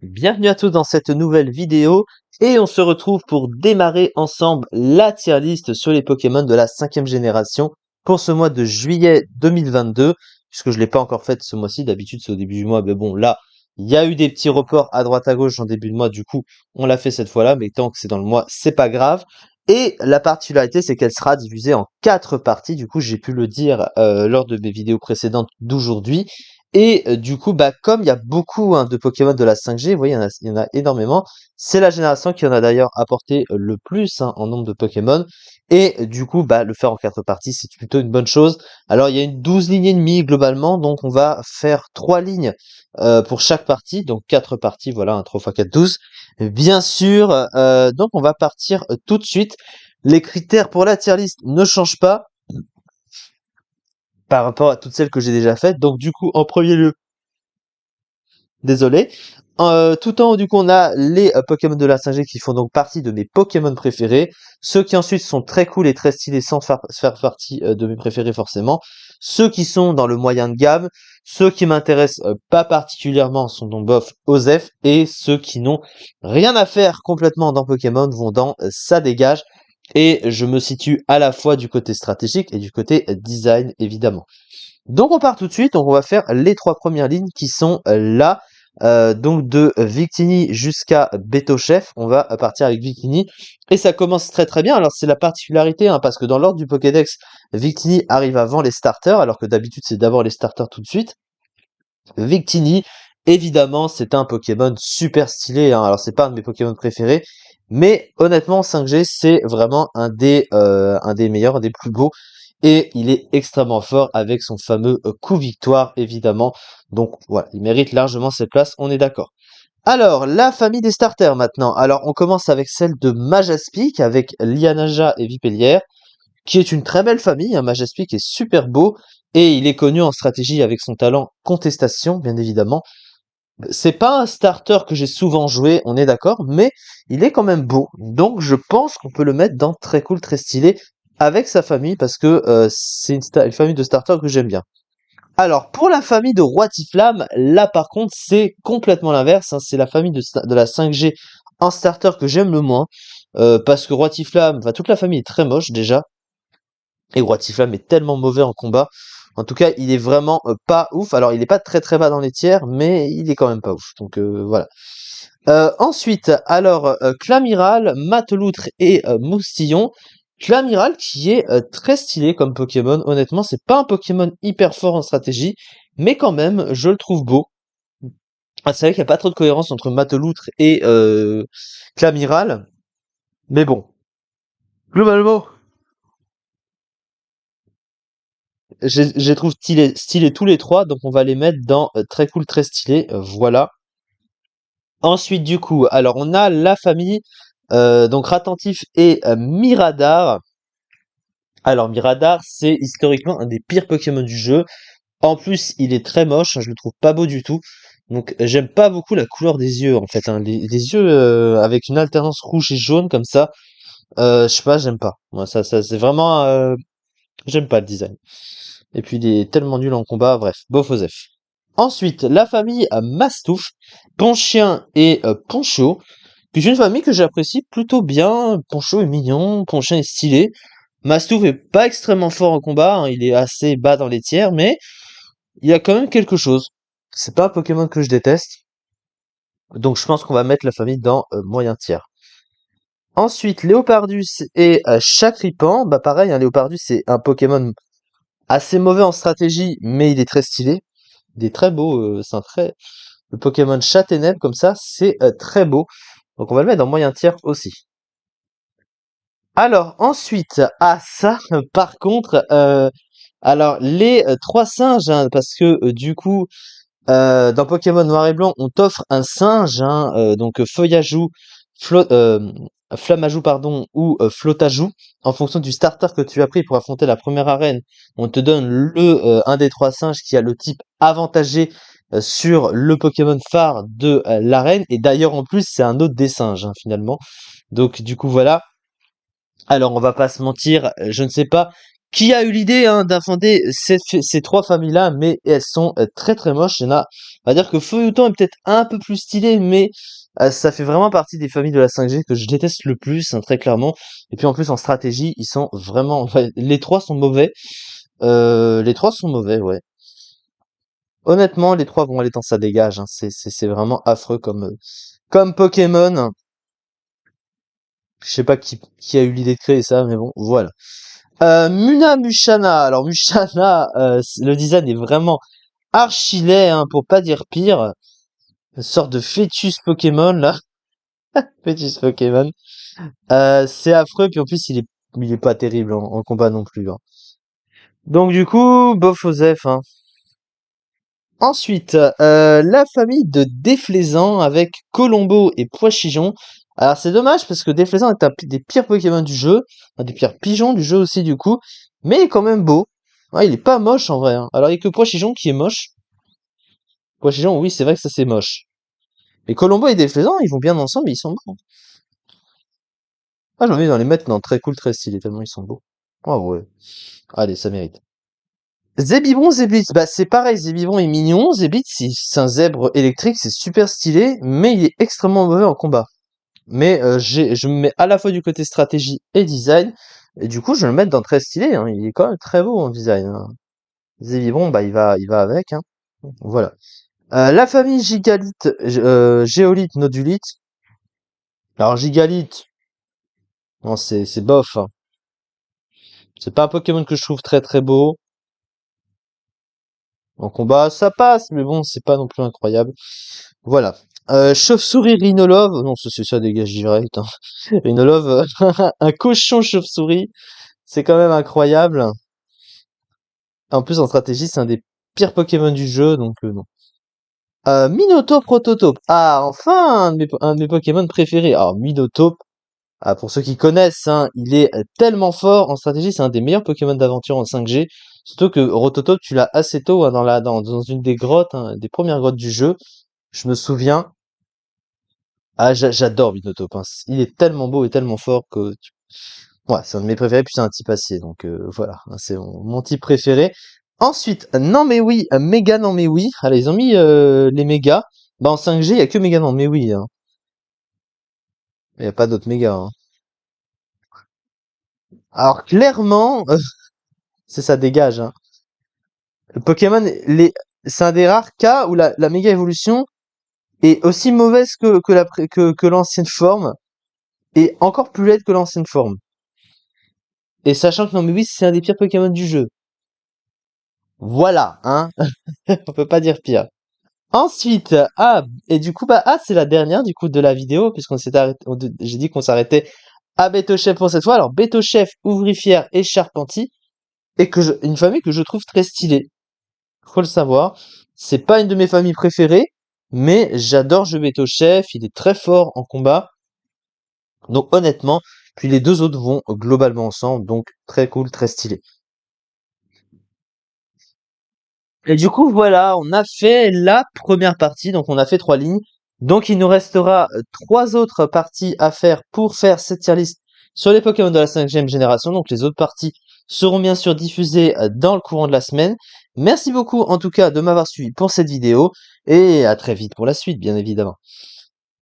Bienvenue à tous dans cette nouvelle vidéo et on se retrouve pour démarrer ensemble la tier list sur les Pokémon de la 5e génération pour ce mois de juillet 2022 puisque je l'ai pas encore fait ce mois-ci, d'habitude c'est au début du mois, mais bon là il y a eu des petits reports à droite à gauche en début de mois, du coup on l'a fait cette fois-là, mais tant que c'est dans le mois c'est pas grave. Et la particularité c'est qu'elle sera divisée en 4 parties, du coup j'ai pu le dire lors de mes vidéos précédentes d'aujourd'hui. Et du coup, bah, comme il y a beaucoup de Pokémon de la 5G, vous voyez, il y en a énormément. C'est la génération qui en a d'ailleurs apporté le plus en nombre de Pokémon. Et du coup, bah, le faire en 4 parties, c'est plutôt une bonne chose. Alors, il y a une 12 lignes et demie globalement, donc on va faire 3 lignes pour chaque partie, donc 4 parties, voilà, 3 x 4, 12. Bien sûr, donc on va partir tout de suite. Les critères pour la tier list ne changent pas par rapport à toutes celles que j'ai déjà faites. Donc du coup, en premier lieu, désolé. Tout en haut, du coup, on a les Pokémon de la 5G qui font donc partie de mes Pokémon préférés. Ceux qui ensuite sont très cool et très stylés sans faire partie de mes préférés forcément. Ceux qui sont dans le moyen de gamme. Ceux qui m'intéressent pas particulièrement sont donc bof, Osef. Et ceux qui n'ont rien à faire complètement dans Pokémon vont dans ça dégage. Et je me situe à la fois du côté stratégique et du côté design, évidemment. Donc on part tout de suite, donc on va faire les 3 premières lignes qui sont là. Donc de Victini jusqu'à Betochef, on va partir avec Victini. Et ça commence très très bien. Alors c'est la particularité, parce que dans l'ordre du Pokédex, Victini arrive avant les starters, alors que d'habitude c'est d'abord les starters tout de suite. Victini, évidemment, c'est un Pokémon super stylé, Alors c'est pas un de mes Pokémon préférés, mais honnêtement 5G c'est vraiment un des meilleurs, un des plus beaux. Et il est extrêmement fort avec son fameux coup victoire, évidemment. Donc voilà, il mérite largement cette place, on est d'accord. Alors, la famille des starters maintenant. Alors, on commence avec celle de Majaspic, avec Lianaja et Vipellière, qui est une très belle famille. Majaspic est super beau, et il est connu en stratégie avec son talent contestation, bien évidemment. C'est pas un starter que j'ai souvent joué, on est d'accord, mais il est quand même beau. Donc je pense qu'on peut le mettre dans très cool, très stylé avec sa famille parce que c'est une famille de starters que j'aime bien. Alors pour la famille de Roitiflamme, là par contre c'est complètement l'inverse. C'est la famille de la 5G en starter que j'aime le moins parce que Roitiflamme, enfin toute la famille est très moche déjà. Et Roitiflamme est tellement mauvais en combat. En tout cas, il est vraiment pas ouf. Alors, il est pas très très bas dans les tiers, mais il est quand même pas ouf. Donc voilà. Ensuite, alors Clamiral, Mateloutre et Moustillon. Clamiral qui est très stylé comme Pokémon. Honnêtement, c'est pas un Pokémon hyper fort en stratégie, mais quand même, je le trouve beau. C'est vrai qu'il n'y a pas trop de cohérence entre Mateloutre et Clamiral, mais bon. Globalement, je les trouve stylés tous les trois, donc on va les mettre dans très cool, très stylé. Voilà. Ensuite, du coup, alors on a la famille, donc Ratentif et Miradar. Alors Miradar, c'est historiquement un des pires Pokémon du jeu. En plus, il est très moche, je le trouve pas beau du tout. Donc j'aime pas beaucoup la couleur des yeux en fait. Les yeux avec une alternance rouge et jaune comme ça. Je sais pas, j'aime pas. Moi, ça c'est vraiment, j'aime pas le design. Et puis il est tellement nul en combat, bref, bof aux F. Ensuite, la famille Mastouf, Ponchien et Poncho, qui est une famille que j'apprécie plutôt bien. Poncho est mignon, Ponchien est stylé. Mastouf est pas extrêmement fort en combat, il est assez bas dans les tiers, mais il y a quand même quelque chose. C'est pas un Pokémon que je déteste, donc je pense qu'on va mettre la famille dans moyen tiers. Ensuite, Léopardus et Chakripan, bah pareil, Léopardus c'est un Pokémon assez mauvais en stratégie, mais il est très stylé. Il est très beau, c'est un très... Le Pokémon Chat Ténèbres, comme ça, c'est très beau. Donc on va le mettre dans moyen tiers aussi. Alors ensuite, ça, par contre, alors les 3 singes, parce que du coup, dans Pokémon Noir et Blanc, on t'offre un singe, donc Feuillajou, Flo Flammajou pardon, ou Flotajou, en fonction du starter que tu as pris pour affronter la première arène. On te donne un des 3 singes qui a le type avantagé sur le Pokémon phare de l'arène. Et d'ailleurs en plus c'est un autre des singes finalement. Donc du coup voilà. Alors on va pas se mentir, je ne sais pas Qui a eu l'idée hein, d'inventer ces trois familles-là, mais elles sont très très moches. Il y en a, on va dire que Feuilleton est peut-être un peu plus stylé, mais ça fait vraiment partie des familles de la 5G que je déteste le plus, hein, très clairement. Et puis en plus en stratégie, ils sont vraiment, ouais, les trois sont mauvais. Les trois sont mauvais, ouais. Honnêtement, les trois vont aller dans ça dégage. Hein. C'est vraiment affreux comme Pokémon. Je sais pas qui a eu l'idée de créer ça, mais bon, voilà. Muna Mushana. Alors Mushana, le design est vraiment archi laid, hein, pour pas dire pire. Une sorte de fœtus Pokémon là. Fœtus Pokémon. C'est affreux, puis en plus il est pas terrible en combat non plus. Hein. Donc du coup, bof Joseph. Hein. Ensuite, la famille de Déflaisant avec Colombo et Poichigeon. Alors c'est dommage parce que Déflaisant est un des pires Pokémon du jeu, un des pires pigeons du jeu aussi du coup, mais il est quand même beau. Ouais, il est pas moche en vrai. Hein. Alors il y a que Poichigeon qui est moche. Poichigeon, oui, c'est vrai que ça c'est moche. Mais Colombo et Déflaisant, ils vont bien ensemble, ils sont beaux. Ah, j'ai envie d'en les mettre dans très cool, très stylé, tellement ils sont beaux. Ah ouais. Allez, ça mérite. Zébibron, Zéblitz, bah c'est pareil, Zébibron est mignon, Zéblitz c'est un zèbre électrique, c'est super stylé, mais il est extrêmement mauvais en combat. Mais je me mets à la fois du côté stratégie et design, et du coup je vais le mettre dans très stylé, hein. Il est quand même très beau en design. Hein. Zébibron, bah il va avec, hein. Voilà. La famille Gigalite, Géolite, Nodulite. Alors Gigalite, non c'est bof, hein. C'est pas un Pokémon que je trouve très très beau. En combat, ça passe, mais bon, c'est pas non plus incroyable. Voilà. Chauve-souris Rhinolove. Non, ça dégage direct. Hein. Rhinolove, un cochon chauve-souris. C'est quand même incroyable. En plus, en stratégie, c'est un des pires Pokémon du jeu, donc non. Minotaur Prototope. Ah, enfin, un de mes Pokémon préférés. Alors, Minotaur, ah, pour ceux qui connaissent, hein, il est tellement fort en stratégie, c'est un des meilleurs Pokémon d'aventure en 5G. Surtout que Rototope, tu l'as assez tôt hein, dans une des grottes, hein, des premières grottes du jeu. Je me souviens. Ah, j'adore Minotaur. Hein. Il est tellement beau et tellement fort que ouais, c'est un de mes préférés, puis c'est un type acier, donc voilà, hein, c'est mon type préféré. Ensuite, non mais oui, méga non mais oui. Allez, ils ont mis les mégas. Bah en 5G, il y a que méga non mais oui. Hein. Il y a pas d'autres mégas. Hein. Alors clairement, c'est ça dégage. Hein. Le Pokémon, c'est un des rares cas où la méga évolution est aussi mauvaise que l'ancienne forme et encore plus laide que l'ancienne forme. Et sachant que non mais oui, c'est un des pires Pokémon du jeu. Voilà, hein. On peut pas dire pire. Ensuite, et du coup, bah, c'est la dernière, du coup, de la vidéo, puisqu'on s'est arrêté, j'ai dit qu'on s'arrêtait à Bétochef pour cette fois. Alors, Bétochef, Ouvrifière et Charpentier, une famille que je trouve très stylée. Faut le savoir. C'est pas une de mes familles préférées, mais j'adore jouer Bétochef, il est très fort en combat. Donc, honnêtement, puis les deux autres vont globalement ensemble, donc très cool, très stylé. Et du coup, voilà, on a fait la première partie, donc on a fait 3 lignes. Donc il nous restera 3 autres parties à faire pour faire cette tier list sur les Pokémon de la 5e génération. Donc les autres parties seront bien sûr diffusées dans le courant de la semaine. Merci beaucoup en tout cas de m'avoir suivi pour cette vidéo et à très vite pour la suite, bien évidemment.